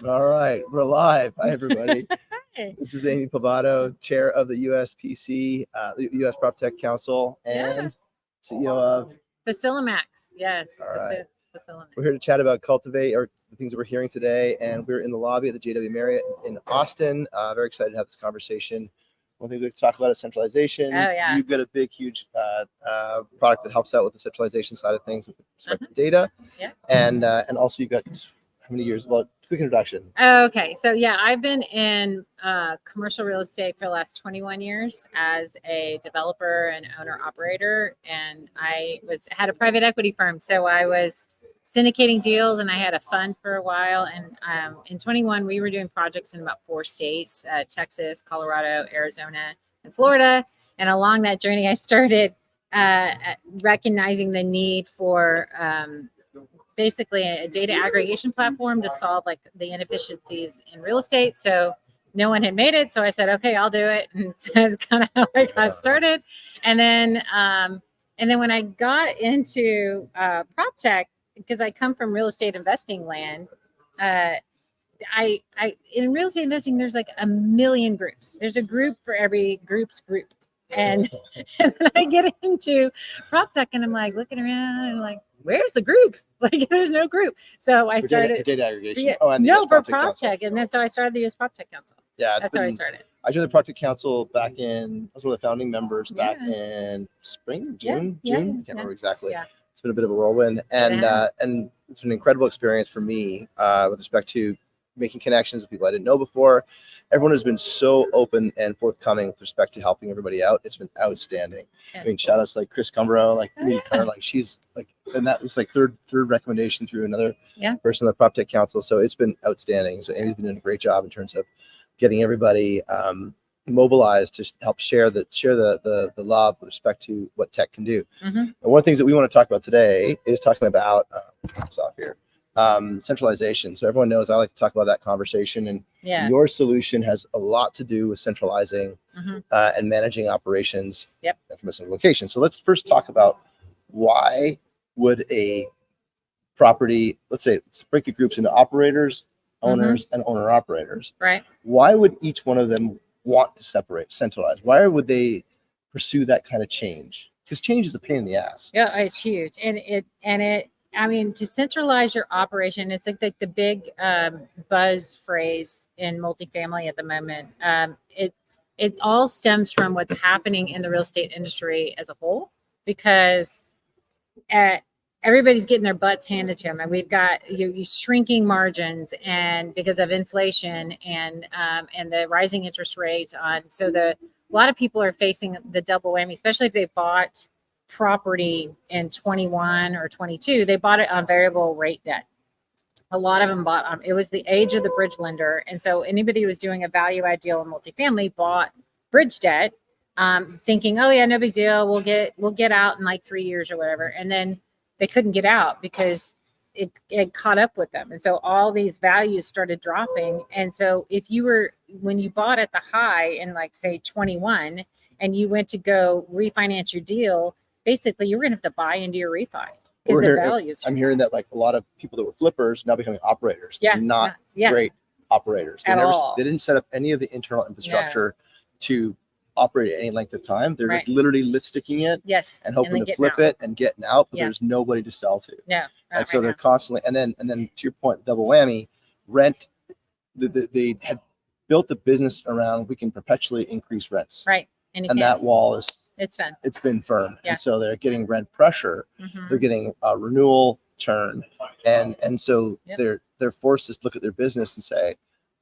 All right, we're live. Hi, everybody. Hey. This is Amy Pavato, chair of the USPC, the U.S. PropTech Council, and CEO of. Facilimax, yes. All right. Facilimax. We're here to chat about Cultivate, or the things that we're hearing today, and we're in the lobby at the JW Marriott in Austin. Very excited to have this conversation. One thing we talk about is centralization. Oh, yeah. You've got a big, huge product that helps out with the centralization side of things with respect to data. Yeah. And also you've got how many years? Well, quick introduction. Okay, so I've been in commercial real estate for the last 21 years as a developer and owner operator, and I had a private equity firm, so I was syndicating deals, and I had a fund for a while. And in 21, we were doing projects in about 4 states: Texas, Colorado, Arizona, and Florida. And along that journey, I started recognizing the need for basically a data aggregation platform to solve like the inefficiencies in real estate. So no one had made it. So I said, okay, I'll do it. And that's kind of how I got started. And then when I got into prop tech, because I come from real estate investing land, I in real estate investing, there's like a million groups. There's a group for every group's group. And, and then I get into prop tech and I'm like looking around and like, where's the group? Like, there's no group. So I started data aggregation. Yeah, and no, for prop tech, and then so I started the US Prop Tech Council. Yeah, that's how I started. I joined the PropTech Council back in. I was one of the founding members back in spring, June. I can't remember exactly. Yeah. It's been a bit of a whirlwind, and it's been an incredible experience for me with respect to making connections with people I didn't know before. Everyone has been so open and forthcoming with respect to helping everybody out. It's been outstanding. Yes. I mean, shout outs like Chris Cumbro, like meet her, like she's like, and that was like third recommendation through another person on the PropTech Council. So it's been outstanding. So Amy's been doing a great job in terms of getting everybody mobilized to help share the love with respect to what tech can do. Mm-hmm. And one of the things that we want to talk about today is talking about centralization. So everyone knows I like to talk about that conversation, and your solution has a lot to do with centralizing and managing operations from a single location. So let's first talk about why would a property, let's break the groups into operators, owners, and owner operators. Right. Why would each one of them want to centralize? Why would they pursue that kind of change? Because change is a pain in the ass. Yeah, it's huge, I mean, to centralize your operation, it's like the big buzz phrase in multifamily at the moment. It all stems from what's happening in the real estate industry as a whole, because everybody's getting their butts handed to them, and we've got you shrinking margins, and because of inflation and the rising interest rates a lot of people are facing the double whammy, especially if they bought property in 21 or 22. They bought it on variable rate debt. A lot of them bought it was the age of the bridge lender, and so anybody who was doing a value add deal in multifamily bought bridge debt, thinking, oh yeah, no big deal, we'll get out in like 3 years or whatever, and then they couldn't get out because it caught up with them, and so all these values started dropping. And so when you bought at the high in like say 21 and you went to go refinance your deal, basically you're going to have to buy into your refi because the values. I'm hearing that like a lot of people that were flippers now becoming operators. They're not great operators. They didn't set up any of the internal infrastructure to operate at any length of time. They're like literally lipsticking it and hoping to flip it and getting out, but there's nobody to sell to. And so they're constantly, and then to your point, double whammy, rent. They had built the business around we can perpetually increase rents. Right. And that wall is it's been firm. And so they're getting rent pressure. They're getting renewal churn. And so they're forced to look at their business and say,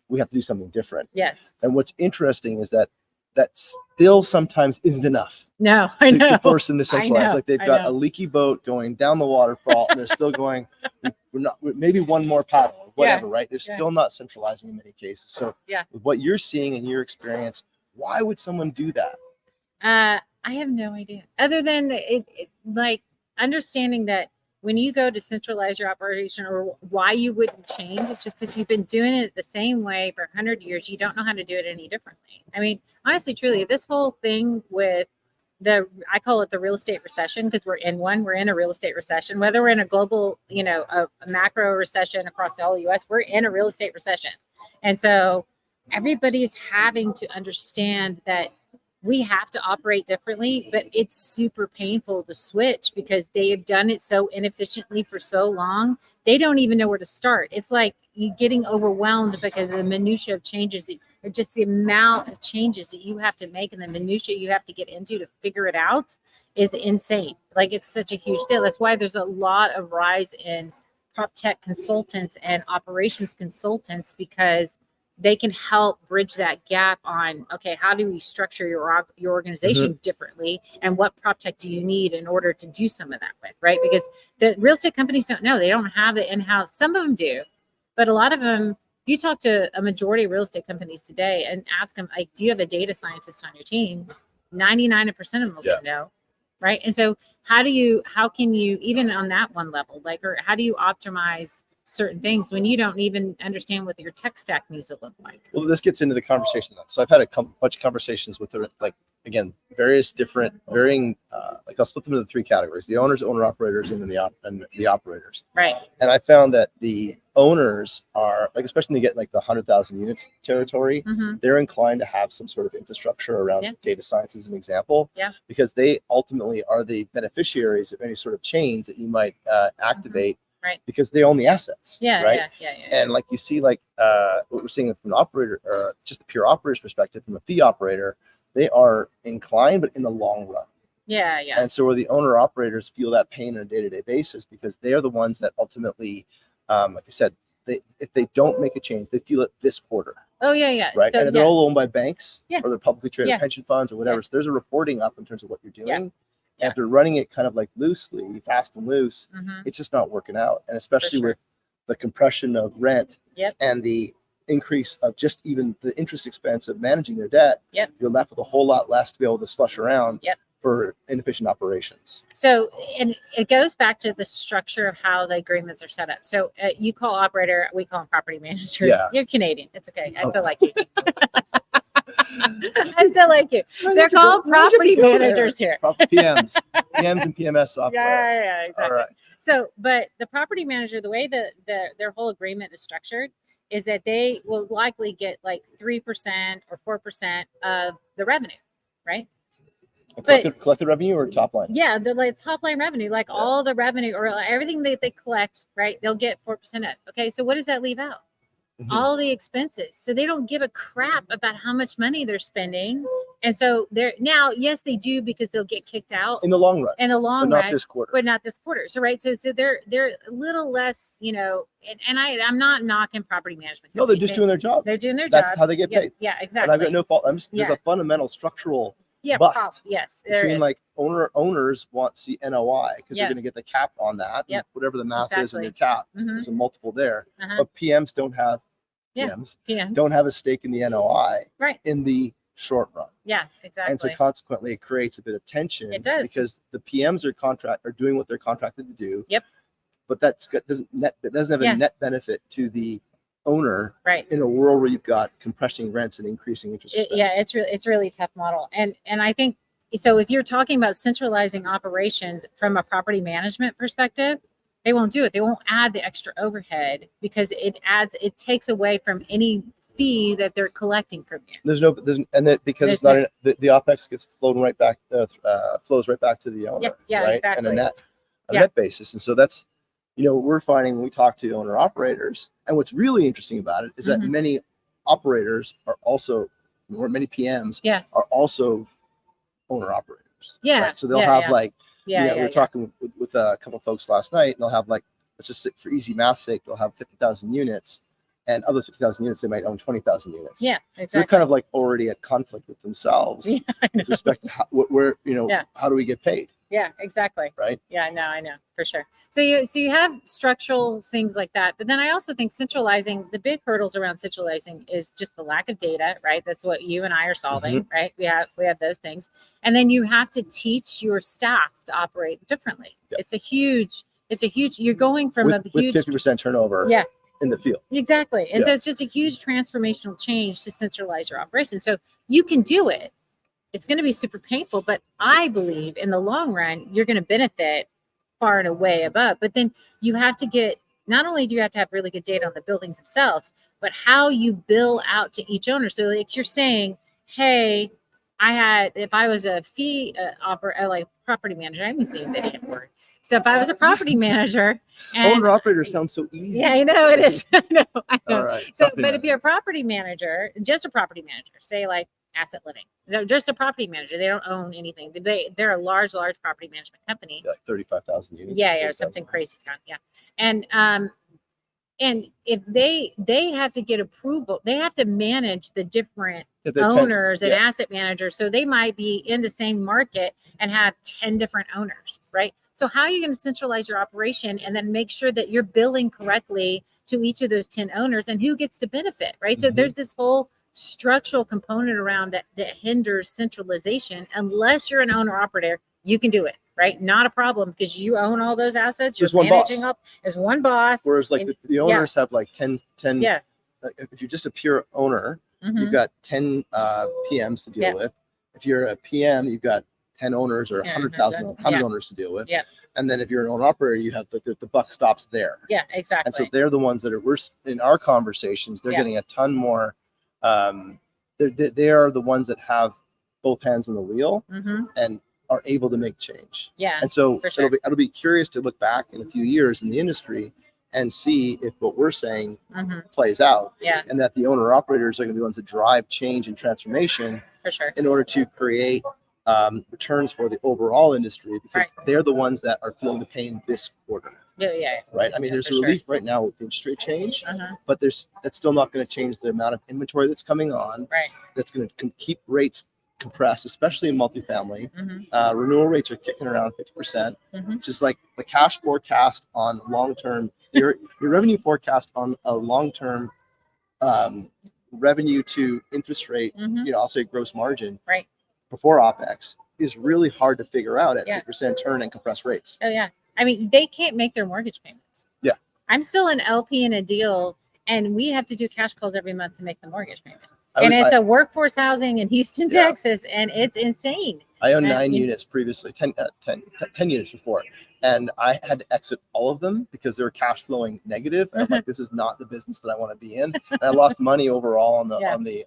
we have to do something different. Yes. And what's interesting is that still sometimes isn't enough. No, I know. To force them to centralize. Like they've got a leaky boat going down the waterfall, and they're still going, we're not, maybe one more paddle, whatever, right? They're still not centralizing in many cases. So with what you're seeing in your experience, why would someone do that? I have no idea. Other than like understanding that when you go to centralize your operation, or why you wouldn't change, it's just because you've been doing it the same way for 100 years. You don't know how to do it any differently. I mean, honestly, truly, this whole thing with I call it the real estate recession, because we're in a real estate recession, whether we're in a global, a macro recession across the whole US, we're in a real estate recession. And so everybody's having to understand that we have to operate differently, but it's super painful to switch because they have done it so inefficiently for so long. They don't even know where to start. It's like you getting overwhelmed because of the minutia of changes, or just the amount of changes that you have to make and the minutia you have to get into to figure it out is insane. Like, it's such a huge deal. That's why there's a lot of rise in prop tech consultants and operations consultants, because they can help bridge that gap on, okay, how do we structure your organization differently, and what prop tech do you need in order to do some of that with, right? Because the real estate companies don't know. They don't have the in-house. Some of them do, but a lot of them, if you talk to a majority of real estate companies today and ask them, like, do you have a data scientist on your team? 99% of them will say no, right? And so how can you, even on that one level, like, or how do you optimize certain things when you don't even understand what your tech stack needs to look like? Well, this gets into the conversation. So I've had a bunch of conversations with various different varying, I'll split them into 3 categories: the owners, owner operators, and then the operators. Right. And I found that the owners are, like, especially when they get like the 100,000 units territory, they're inclined to have some sort of infrastructure around data science, as an example, because they ultimately are the beneficiaries of any sort of change that you might activate. Right. Because they own the assets. Right. Yeah. And like you see, like what we're seeing from an operator, or just the pure operator's perspective, from a fee operator, they are inclined, but in the long run. Yeah. And so where the owner operators feel that pain on a day-to-day basis, because they are the ones that ultimately, like I said, if they don't make a change, they feel it this quarter. Oh yeah. Right. So, and they're all owned by banks or they're publicly traded pension funds or whatever. So there's a reporting up in terms of what you're doing. And if they're running it kind of like loosely, fast and loose, it's just not working out. And especially with the compression of rent and the increase of just even the interest expense of managing their debt, you're left with a whole lot less to be able to slush around for inefficient operations. So, and it goes back to the structure of how the agreements are set up. So you call operator, we call them property managers. Yeah. You're Canadian. It's okay. I still like you. I still like you. They're called property managers here. PMs and PMS software. Yeah, exactly. All right. So, but the property manager, the way that their whole agreement is structured is that they will likely get like 3% or 4% of the revenue, right? Collected revenue or top line? Yeah, the like top line revenue, like all the revenue or everything that they collect, right? They'll get 4% of. Okay, so what does that leave out? All the expenses. So they don't give a crap about how much money they're spending. And so they're now, yes, they do, because they'll get kicked out in the long run. In the long run, not this quarter. But not this quarter. So right. So they're a little less, and I'm not knocking property management. No, they're just doing their job. They're doing their job. That's how they get paid. Yeah, exactly. And I've got no fault. There's a fundamental structural bust. Between like owners want to see NOI because they're going to get the cap on that. Whatever the math is on your cap, there's a multiple there. But PMs don't have don't have a stake in the NOI in the short run. Yeah, exactly. And so consequently, it creates a bit of tension. It does, because the PMs are doing what they're contracted to do. Yep. But that doesn't have a net benefit to the owner, right? In a world where you've got compressing rents and increasing interest expense. It's really tough model. And I think so. If you're talking about centralizing operations from a property management perspective, they won't do it. They won't add the extra overhead because it takes away from any fee that they're collecting from you. Because it's not the OpEx gets flows right back to the owner. Right? Exactly. And a net basis. And so that's, we're finding when we talk to owner operators, and what's really interesting about it is that many operators are also, or many PMs are also owner operators. Yeah. Right? So they'll have we're talking with a couple of folks last night, and they'll have let's just for easy math's sake, they'll have 50,000 units, and of those 50,000 units, they might own 20,000 units. Yeah, exactly. So they're kind of like already at conflict with themselves with respect to how do we get paid? Yeah, exactly. Right. Yeah, I know for sure. So you have structural things like that, but then I also think centralizing, the big hurdles around centralizing is just the lack of data, right? That's what you and I are solving, right? We have those things, and then you have to teach your staff to operate differently. Yep. It's a huge. You're going from with 50% turnover. Yeah. In the field. Exactly. And so it's just a huge transformational change to centralize your operation. So you can do it. it's going to be super painful, but I believe in the long run, you're going to benefit far and away above. But then you have to get, not only do you have to have really good data on the buildings themselves, but how you bill out to each owner. So like you're saying, hey, if I was a fee like property manager, I haven't seen that damn word. So if I was a property manager, and owner operator sounds so easy. Yeah, I know it is. I know. All right, So, but if you're a property manager, just a property manager, say like Asset Living, no, just a property manager, they don't own anything. They're a large property management company. Yeah, like 35,000 units. Yeah, or something crazy town. Yeah, and if they have to get approval, they have to manage the different owners and asset managers. So they might be in the same market and have 10 different owners, right? So how are you going to centralize your operation and then make sure that you're billing correctly to each of those 10 owners and who gets to benefit, right? So there's this whole structural component around that hinders centralization. Unless you're an owner operator, you can do it. Right, not a problem because you own all those assets. You're managing up as one boss. Whereas, like the owners have like 10. Yeah. If you're just a pure owner, you've got 10 PMs to deal with. If you're a PM, you've got 10 owners or 100,000 owners to deal with. Yeah. And then if you're an owner operator, you have the buck stops there. Yeah, exactly. And so they're the ones that are worse in our conversations. They're getting a ton more. They are the ones that have both hands on the wheel and are able to make change. Yeah. And so it'll be curious to look back in a few years in the industry and see if what we're saying plays out. Yeah. And that the owner operators are going to be the ones that drive change and transformation in order to create returns for the overall industry, because they're the ones that are feeling the pain this quarter. Yeah. Right. I mean, there's a relief right now with the interest rate change, but that's still not going to change the amount of inventory that's coming on. Right. That's going to keep rates compressed, especially in multifamily. Renewal rates are kicking around 50%, which is like the cash forecast on long-term, your revenue forecast on a long-term revenue to interest rate, I'll say gross margin before OPEX is really hard to figure out at 8% turn and compressed rates. Oh yeah. I mean, they can't make their mortgage payments. Yeah. I'm still an LP in a deal and we have to do cash calls every month to make the mortgage payment. It's a workforce housing in Houston, Texas, and it's insane. I owned 9 units previously, 10 units before, and I had to exit all of them because they were cash flowing negative. And I'm like, this is not the business that I want to be in. And I lost money overall on the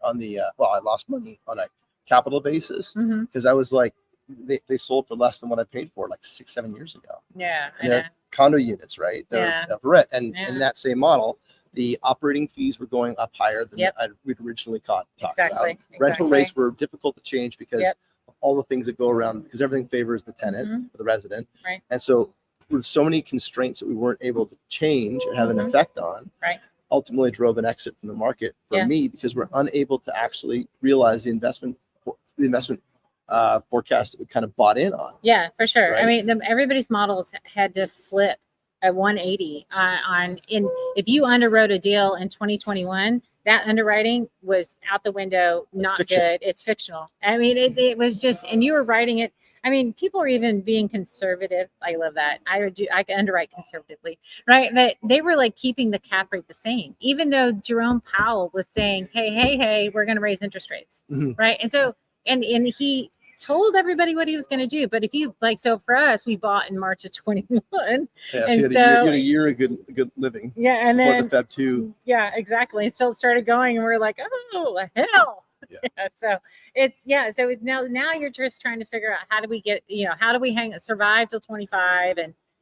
I lost money on a capital basis because I was like, they sold for less than what I paid for like 6-7 years ago. Yeah, and they're condo units, right? They're for rent, and in that same model, the operating fees were going up higher than we'd originally talked about. Rental rates were difficult to change because of all the things that go around, because everything favors the tenant or the resident. Right. And so with so many constraints that we weren't able to change and have an effect on, ultimately drove an exit from the market for me, because we're unable to actually realize the investment forecast that we kind of bought in on. Yeah, for sure. Right? I mean, everybody's models had to flip at 180 if you underwrote a deal in 2021, that underwriting was out the window, not good. It's fictional. I mean, it was just, and you were writing it. I mean, people are even being conservative. I love that. I can underwrite conservatively, right? But they were like keeping the cap rate the same, even though Jerome Powell was saying, hey, we're going to raise interest rates, right? And so, and he told everybody what he was going to do. But if you so for us, we bought in March of 21. Yeah, and you had a year of good living. Yeah, and then the Feb 2. Yeah, exactly. It still started going, and we're like, oh hell. Yeah. So it's So now you're just trying to figure out how do we get how do we survive till 25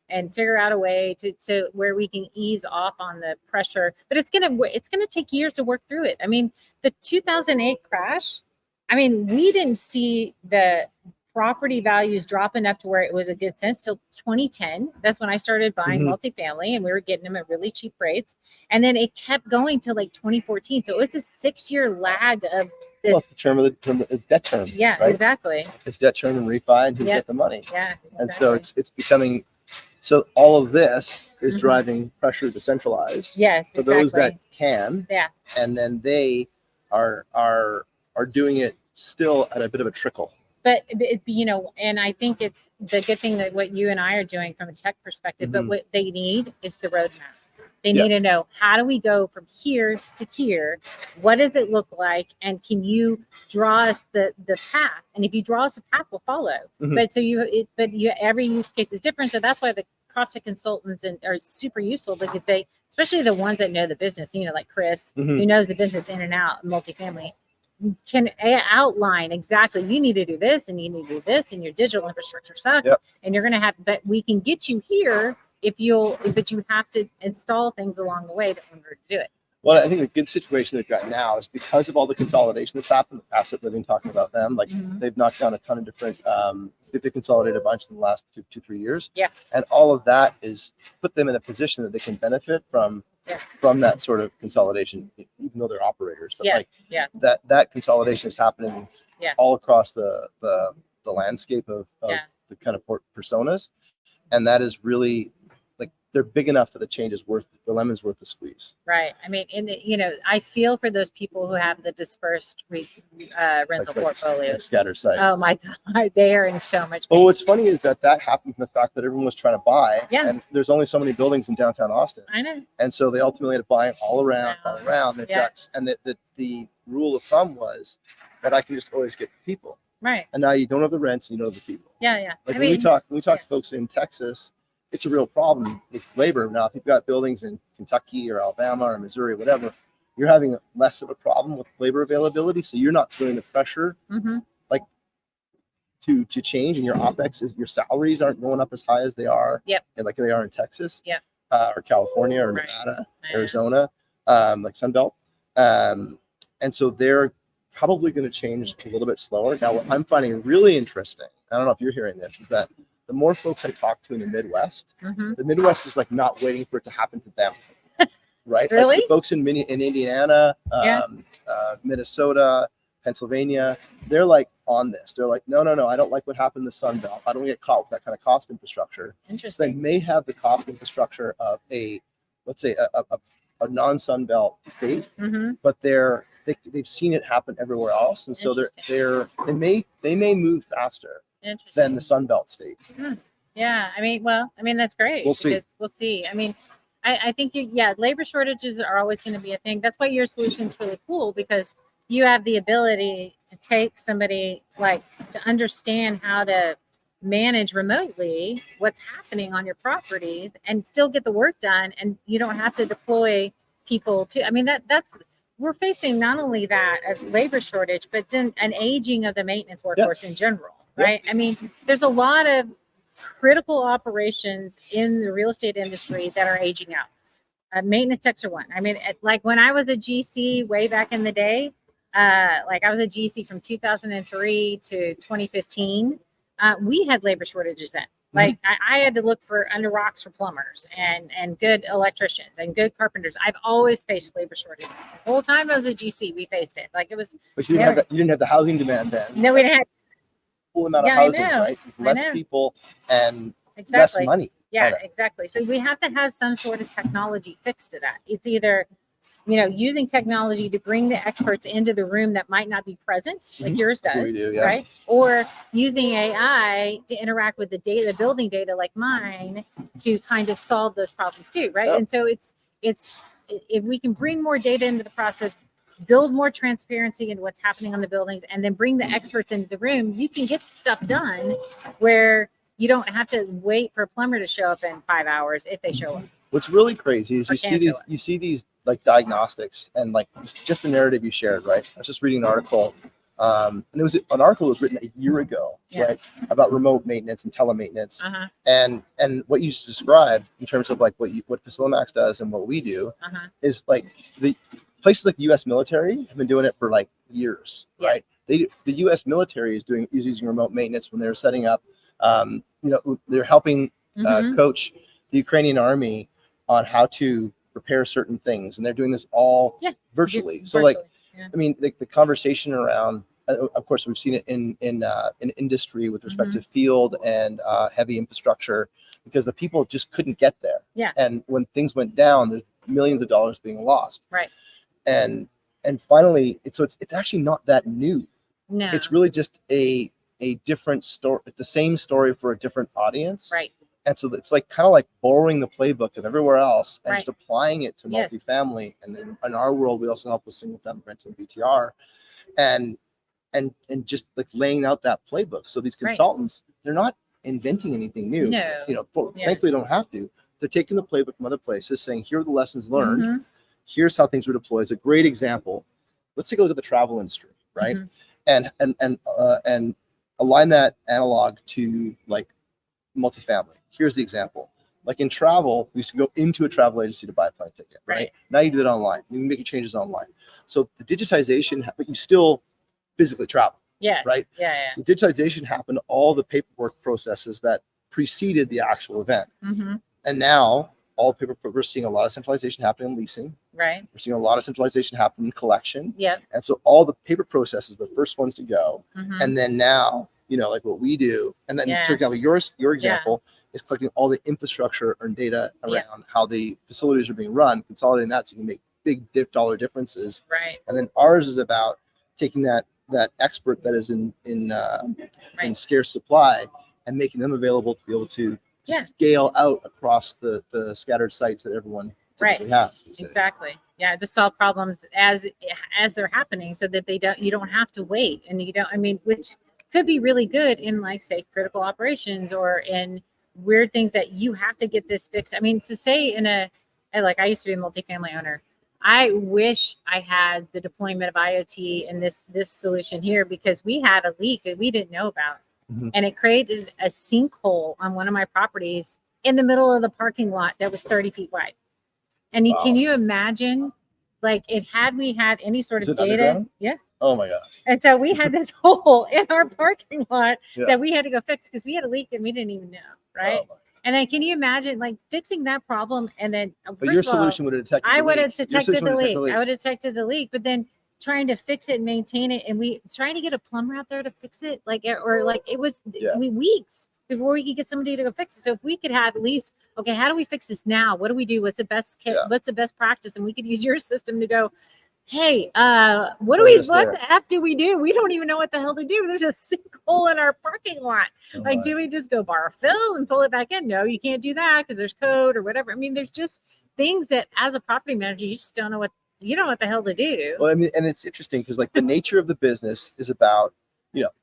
and figure out a way to where we can ease off on the pressure. But it's gonna take years to work through it. I mean, the 2008 crash. I mean, we didn't see the property values drop enough to where it was a good sense till 2010. That's when I started buying multifamily, and we were getting them at really cheap rates. And then it kept going till like 2014. So it was a 6-year lag of this. Well, it's the term of it's debt term. Yeah, right? Exactly. It's debt term and refi, and you get the money. Yeah, exactly. And so it's becoming. So all of this is driving pressure to centralize. Yes, for those that can. Yeah. And then they are doing it still at a bit of a trickle. But and I think it's the good thing that what you and I are doing from a tech perspective, but what they need is the roadmap. They need to know, how do we go from here to here? What does it look like? And can you draw us the path? And if you draw us the path, we'll follow. But every use case is different. So that's why the prop tech consultants are super useful, because especially the ones that know the business, like Chris, who knows the business in and out, multifamily, can outline exactly, you need to do this and you need to do this, and your digital infrastructure sucks, and you're going to have, but we can get you here but you have to install things along the way in order to do it. Well, I think the good situation they've got now is because of all the consolidation that's happened, asset living, talking about them, like they've knocked down a ton of different, they consolidated a bunch in the last 2-3 years. Yeah. And all of that is put them in a position that they can benefit from that sort of consolidation, even though they're operators. But that consolidation is happening all across the landscape of the kind of personas. And that is really, they're big enough that the lemon's worth the squeeze. Right. I mean, I feel for those people who have the dispersed rental portfolios. Scatter site. Oh my God, they are in so much pain. Well, what's funny is that happened from the fact that everyone was trying to buy, and there's only so many buildings in downtown Austin. I know. And so they ultimately ended up buying all around. And the rule of thumb was that I can just always get the people. Right. And now you don't have the rents and you don't have the people. Yeah. Like when we talk to folks in Texas, it's a real problem with labor. Now, if you've got buildings in Kentucky or Alabama or Missouri, whatever, you're having less of a problem with labor availability. So you're not feeling the pressure to change, and your OpEx your salaries aren't going up as high as they are like they are in Texas or California or Nevada, Arizona, like Sunbelt. And so they're probably going to change a little bit slower. Now, what I'm finding really interesting, I don't know if you're hearing this, is that the more folks I talk to in the Midwest, the Midwest is like not waiting for it to happen to them, right? Really? Like the folks in Indiana, Minnesota, Pennsylvania, they're like on this. They're like, no, I don't like what happened in the Sun Belt. I don't get caught with that kind of cost infrastructure. Interesting. They may have the cost infrastructure of let's say a non-Sun Belt state, but they've seen it happen everywhere else, and so they may move faster than the Sun Belt states. Yeah, I mean that's great. We'll see. I mean, I think labor shortages are always going to be a thing. That's why your solution is really cool, because you have the ability to take somebody to understand how to manage remotely what's happening on your properties and still get the work done, and you don't have to deploy people to. I mean, we're facing not only that of labor shortage, but then an aging of the maintenance workforce in general, right? I mean, there's a lot of critical operations in the real estate industry that are aging out. Maintenance techs are one. I mean, like when I was a GC way back in the day, I was a GC from 2003 to 2015. We had labor shortages then. Like I had to look for under rocks for plumbers and good electricians and good carpenters. I've always faced labor shortages. The whole time I was a GC, we faced it. Like it was. But you didn't have the housing demand then. No, we didn't have full amount of housing, right? Less people and less money. Yeah, exactly. So we have to have some sort of technology fix to that. It's either using technology to bring the experts into the room that might not be present, like yours does, right? Or using AI to interact with the data, the building data like mine, to kind of solve those problems too, right? And so it's if we can bring more data into the process, build more transparency into what's happening on the buildings, and then bring the experts into the room, you can get stuff done where you don't have to wait for a plumber to show up in 5 hours if they show up. What's really crazy is you see these like diagnostics and like just the narrative you shared, right? I was just reading an article, and it was an article that was written a year ago, right, about remote maintenance and telemaintenance, and what you described in terms of like what Facilimax does and what we do is like the places like the U.S. military have been doing it for like years, right? The U.S. military is using remote maintenance when they're setting up, they're helping coach the Ukrainian army on how to repair certain things, and they're doing this all virtually. So I mean, the conversation around, of course, we've seen it in industry with respect to field and heavy infrastructure, because the people just couldn't get there. And when things went down, there's millions of dollars being lost. Right. And finally, it's actually not that new. No. It's really just a different story, the same story for a different audience. Right. And so it's like kind of like borrowing the playbook of everywhere else and Right. just applying it to Yes. multifamily. And then in our world, we also help with single family rental and BTR, and just like laying out that playbook. So these consultants, they're not inventing anything new. No. You know, thankfully they don't have to. They're taking the playbook from other places, saying, here are the lessons learned. Mm-hmm. Here's how things were deployed. It's a great example. Let's take a look at the travel industry, right? Mm-hmm. And align that analog to like multifamily. Here's the example. Like in travel, we used to go into a travel agency to buy a plane ticket, right? Now you do that online. You can make changes online. So the digitization, but you still physically travel. Yes. Right? Yeah. So digitization happened, all the paperwork processes that preceded the actual event. Mm-hmm. And now all paper, we're seeing a lot of centralization happening in leasing. Right. We're seeing a lot of centralization happen in collection. Yep. And so all the paper processes, the first ones to go. Mm-hmm. And then now, you know, like what we do, and then for example, your example is collecting all the infrastructure and data around how the facilities are being run, consolidating that so you can make big dollar differences. Right. And then ours is about taking that expert that is in scarce supply and making them available to be able to scale out across the scattered sites that everyone typically has these days. Exactly. Yeah, just solve problems as they're happening so that you don't have to wait, and you don't, I mean, which could be really good in like say critical operations or in weird things that you have to get this fixed. I mean, so say like I used to be a multifamily owner. I wish I had the deployment of IoT and this solution here, because we had a leak that we didn't know about. Mm-hmm. And it created a sinkhole on one of my properties in the middle of the parking lot that was 30 feet wide. And can you imagine, like, we had any sort of data? Underground? Yeah. Oh my gosh. And so we had this hole in our parking lot that we had to go fix because we had a leak and we didn't even know, right? Oh, and then can you imagine like fixing that problem and then but your solution would have detected I would have detected the leak. I would have detected the leak, but then trying to fix it and maintain it, and we trying to get a plumber out there to fix it, like, or like it was weeks before we could get somebody to go fix it. So if we could have at least, okay, how do we fix this now? What do we do? What's the best what's the best practice? And we could use your system to go, hey, what the F do we do? We don't even know what the hell to do. There's a sinkhole in our parking lot. Do we just go borrow fill and pull it back in? No, you can't do that because there's code or whatever. I mean, there's just things that as a property manager, you just don't know what the hell to do. Well, I mean, and it's interesting because like the nature of the business is about,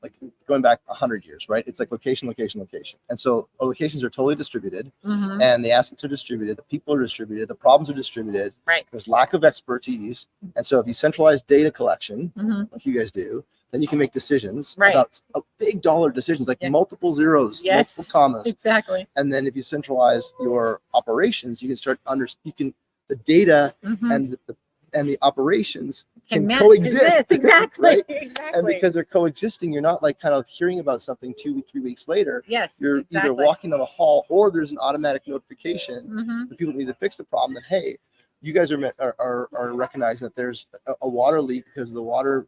like going back 100 years, right? It's like location. And so our locations are totally distributed, and the assets are distributed, the people are distributed, the problems are distributed. Right. There's lack of expertise. And so if you centralize data collection, like you guys do, then you can make decisions about big dollar decisions, like multiple zeros, multiple commas. Exactly. And then if you centralize your operations, you can start the data and the operations can coexist. Exactly. Right? Exactly. And because they're coexisting, you're not like kind of hearing about something 3 weeks later. Yes. You're either walking down the hall or there's an automatic notification for people who need to fix the problem that, hey, you guys are recognizing that there's a water leak because of the water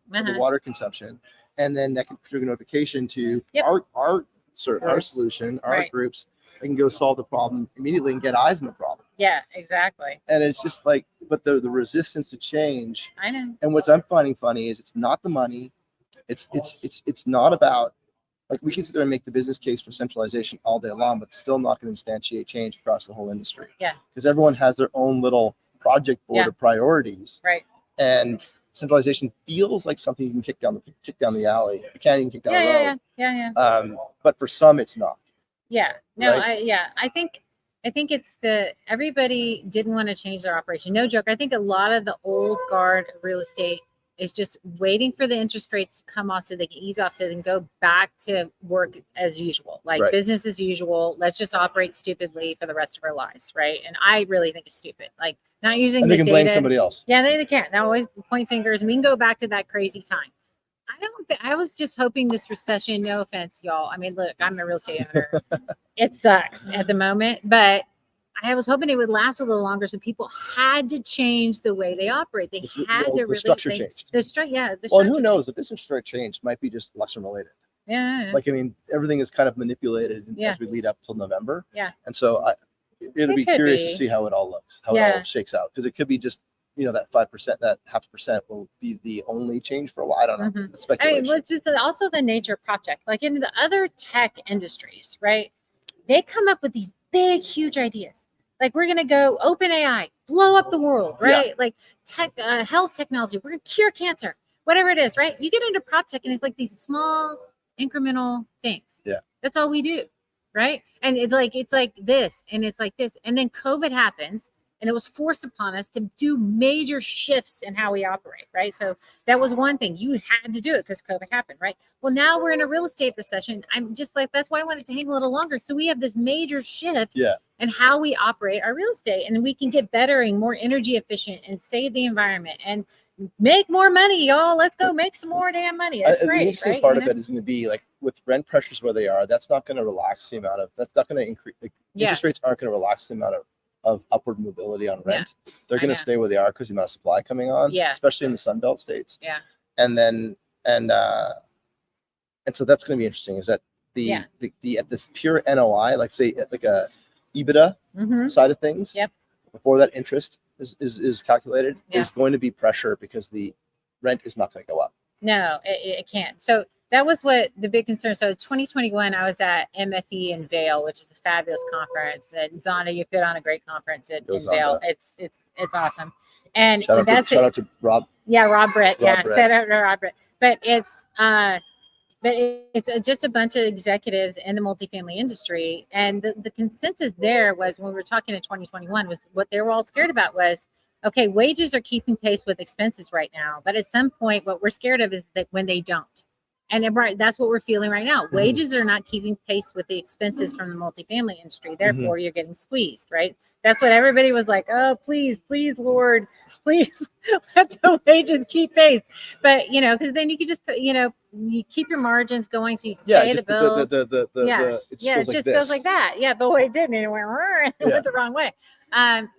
consumption. And then that can trigger notification to our solution, our groups. They can go solve the problem immediately and get eyes on the problem. Yeah, exactly. And it's just like, but the resistance to change. I know. And what I'm finding funny is it's not the money. It's not about, like, we can sit there and make the business case for centralization all day long, but still not going to instantiate change across the whole industry. Yeah. Because everyone has their own little project board of priorities. Right. And centralization feels like something you can kick down the alley. You can't even kick down the road. Yeah. But for some, it's not. Yeah. No, right? I think it's everybody didn't want to change their operation. No joke. I think a lot of the old guard real estate is just waiting for the interest rates to come off so they can ease off so they can go back to work as usual, like business as usual. Let's just operate stupidly for the rest of our lives. Right. And I really think it's stupid. Like not using the data. They can blame somebody else. Yeah, they can. They always point fingers and we can go back to that crazy time. I was just hoping this recession, no offense, y'all. I mean, look, I'm a real estate owner. It sucks at the moment, but I was hoping it would last a little longer so people had to change the way they operate. They had to really structure changed. The structure. Well, and who knows that this interest rate change might be just election related. Yeah. Like, I mean, everything is kind of manipulated as we lead up till November. Yeah. And so it'll be curious to see how it all looks, how it all shakes out. Because it could be just, that 5%, that 0.5% will be the only change for a while. I don't know. It's speculation. I mean, it's just also the nature of prop tech. Like in the other tech industries, right? They come up with these big, huge ideas. Like we're going to go open AI, blow up the world, right? Like tech, health technology, we're going to cure cancer, whatever it is, right? You get into prop tech and it's like these small incremental things. Yeah. That's all we do, right? And it's like this and it's like this. And then COVID happens and it was forced upon us to do major shifts in how we operate, right? So that was one thing. You had to do it because COVID happened, right? Well, now we're in a real estate recession. I'm just like, that's why I wanted to hang a little longer. So we have this major shift in how we operate our real estate, and we can get better and more energy efficient and save the environment and make more money, y'all. Let's go make some more damn money. That's great. The interesting part of it is going to be like with rent pressures where they are, that's not going to relax the amount of, that's not going to increase. Like, interest rates aren't going to relax the amount of upward mobility on rent. They're going to stay where they are because the amount of supply coming on, especially in the Sun Belt states. And then, and so that's going to be interesting is that the at this pure NOI, like say like a EBITDA side of things, before that interest is calculated, is going to be pressure because the rent is not going to go up. No, it can't. So that was what the big concern. So 2021, I was at MFE in Vail, which is a fabulous conference. And Zana, you put on a great conference in Vail. It's awesome. And shout out to Rob. Yeah, Rob Brett. Shout out to Rob Brett. But it's just a bunch of executives in the multifamily industry. And the consensus there was, when we were talking in 2021, was what they were all scared about was, okay, wages are keeping pace with expenses right now. But at some point, what we're scared of is that when they don't. And that's what we're feeling right now. Wages are not keeping pace with the expenses from the multifamily industry. Therefore, you're getting squeezed, right? That's what everybody was like, oh, please, Lord, please let the wages keep pace. But, because then you could just put, you keep your margins going so you can pay the bills. It just goes like that. Yeah, but it didn't. It went the wrong way.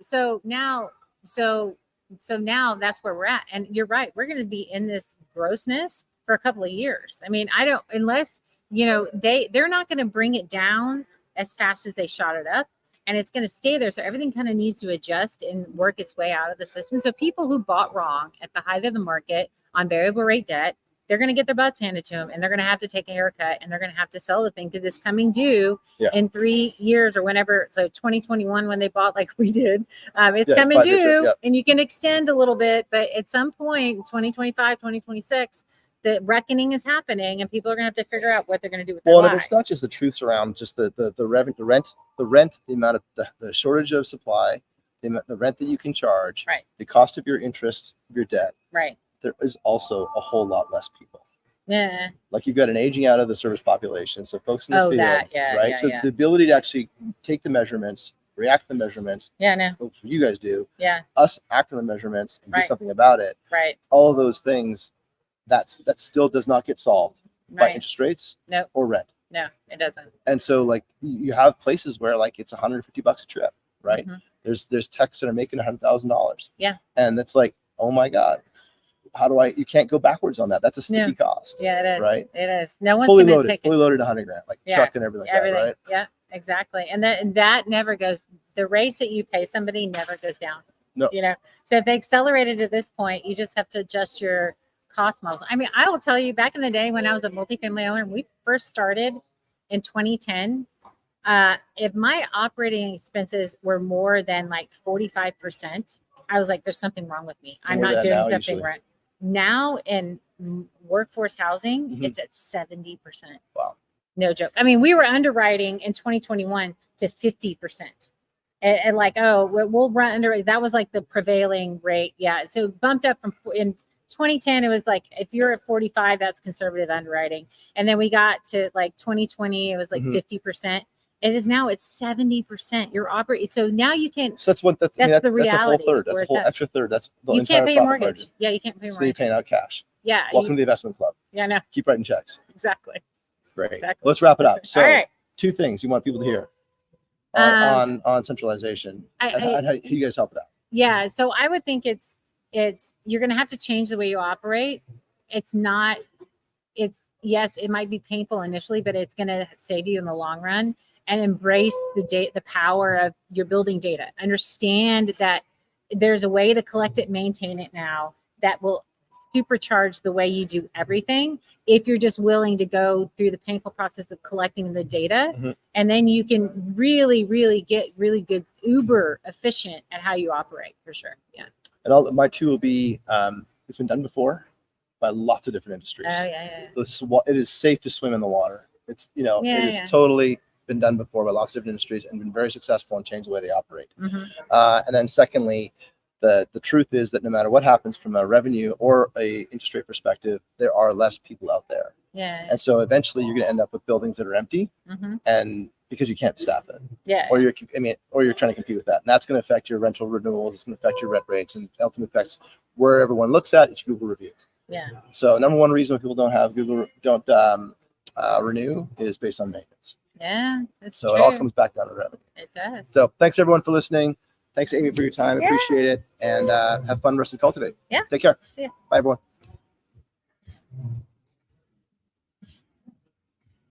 So now that's where we're at. And you're right. We're going to be in this grossness for a couple of years. I mean, unless, they're not going to bring it down as fast as they shot it up, and it's going to stay there. So everything kind of needs to adjust and work its way out of the system. So people who bought wrong at the height of the market on variable rate debt, they're going to get their butts handed to them, and they're going to have to take a haircut, and they're going to have to sell the thing because it's coming due in 3 years or whenever. So 2021, when they bought like we did, it's coming due, and you can extend a little bit, but at some point, 2025, 2026, the reckoning is happening, and people are going to have to figure out what they're going to do with their lives. And it's not just the truths around just the rent, the amount of the shortage of supply, the rent that you can charge, the cost of your interest, of your debt. There is also a whole lot less people. Yeah. Like you've got an aging out of the service population. So folks in the field, so the ability to actually take the measurements, react to the measurements. What you guys do. Us act on the measurements and do something about it. All of those things. That still does not get solved by interest rates or rent. No, it doesn't. And so like you have places where like it's $150 a trip, right? There's techs that are making $100,000. And it's like, oh my God, you can't go backwards on that. That's a sticky cost. Yeah, it is. Right. It is. No one's going to take fully loaded $100,000, like truck and everything like that, right? Yeah, exactly. And that never goes, the rates that you pay somebody never goes down. No. So if they accelerated at this point, you just have to adjust your cost models. I mean, I will tell you, back in the day when I was a multifamily owner, and we first started in 2010, if my operating expenses were more than like 45%, I was like, there's something wrong with me. I'm not doing something right. Now in workforce housing, it's at 70%. Wow. No joke. I mean, we were underwriting in 2021 to 50%. And like, we'll run under, that was like the prevailing rate. Yeah. So it bumped up from in 2010, it was like, if you're at 45, that's conservative underwriting. And then we got to like 2020, it was like 50%. It is now at 70%. You're operating. So now you can't. So that's the reality. That's a whole third. That's a whole extra third. That's the you can't pay a mortgage. Margin. Yeah, you can't pay a mortgage. So you're paying out cash. Yeah. Welcome to the investment club. Yeah, no. Keep writing checks. Exactly. Great. Exactly. Let's wrap it up. So, all right. 2 things you want people to hear on centralization. How you guys help it out? Yeah. So I would think it's you're going to have to change the way you operate. Yes, it might be painful initially, but it's going to save you in the long run. And embrace the power of your building data. Understand that there's a way to collect it, maintain it now that will supercharge the way you do everything if you're just willing to go through the painful process of collecting the data. Mm-hmm. And then you can really, really get really good, uber efficient at how you operate, for sure. Yeah. And my two will be, it's been done before by lots of different industries. Oh, yeah. It is safe to swim in the water. It's, it is totally been done before by lots of different industries and been very successful and changed the way they operate. Mm-hmm. And then secondly, the truth is that no matter what happens from a revenue or a interest rate perspective, there are less people out there. Yeah. And so eventually you're going to end up with buildings that are empty, mm-hmm. and because you can't staff it. Yeah. Or you're trying to compete with that. And that's going to affect your rental renewals. It's going to affect your rent rates, and ultimately affects where everyone looks at each Google reviews. Yeah. So number one reason why people don't renew is based on maintenance. Yeah. That's so true. It all comes back down to revenue. It does. So thanks everyone for listening. Thanks, Amy, for your time. Appreciate it. And have fun the rest of Cultivate. Yeah. Take care. See ya. Bye, everyone.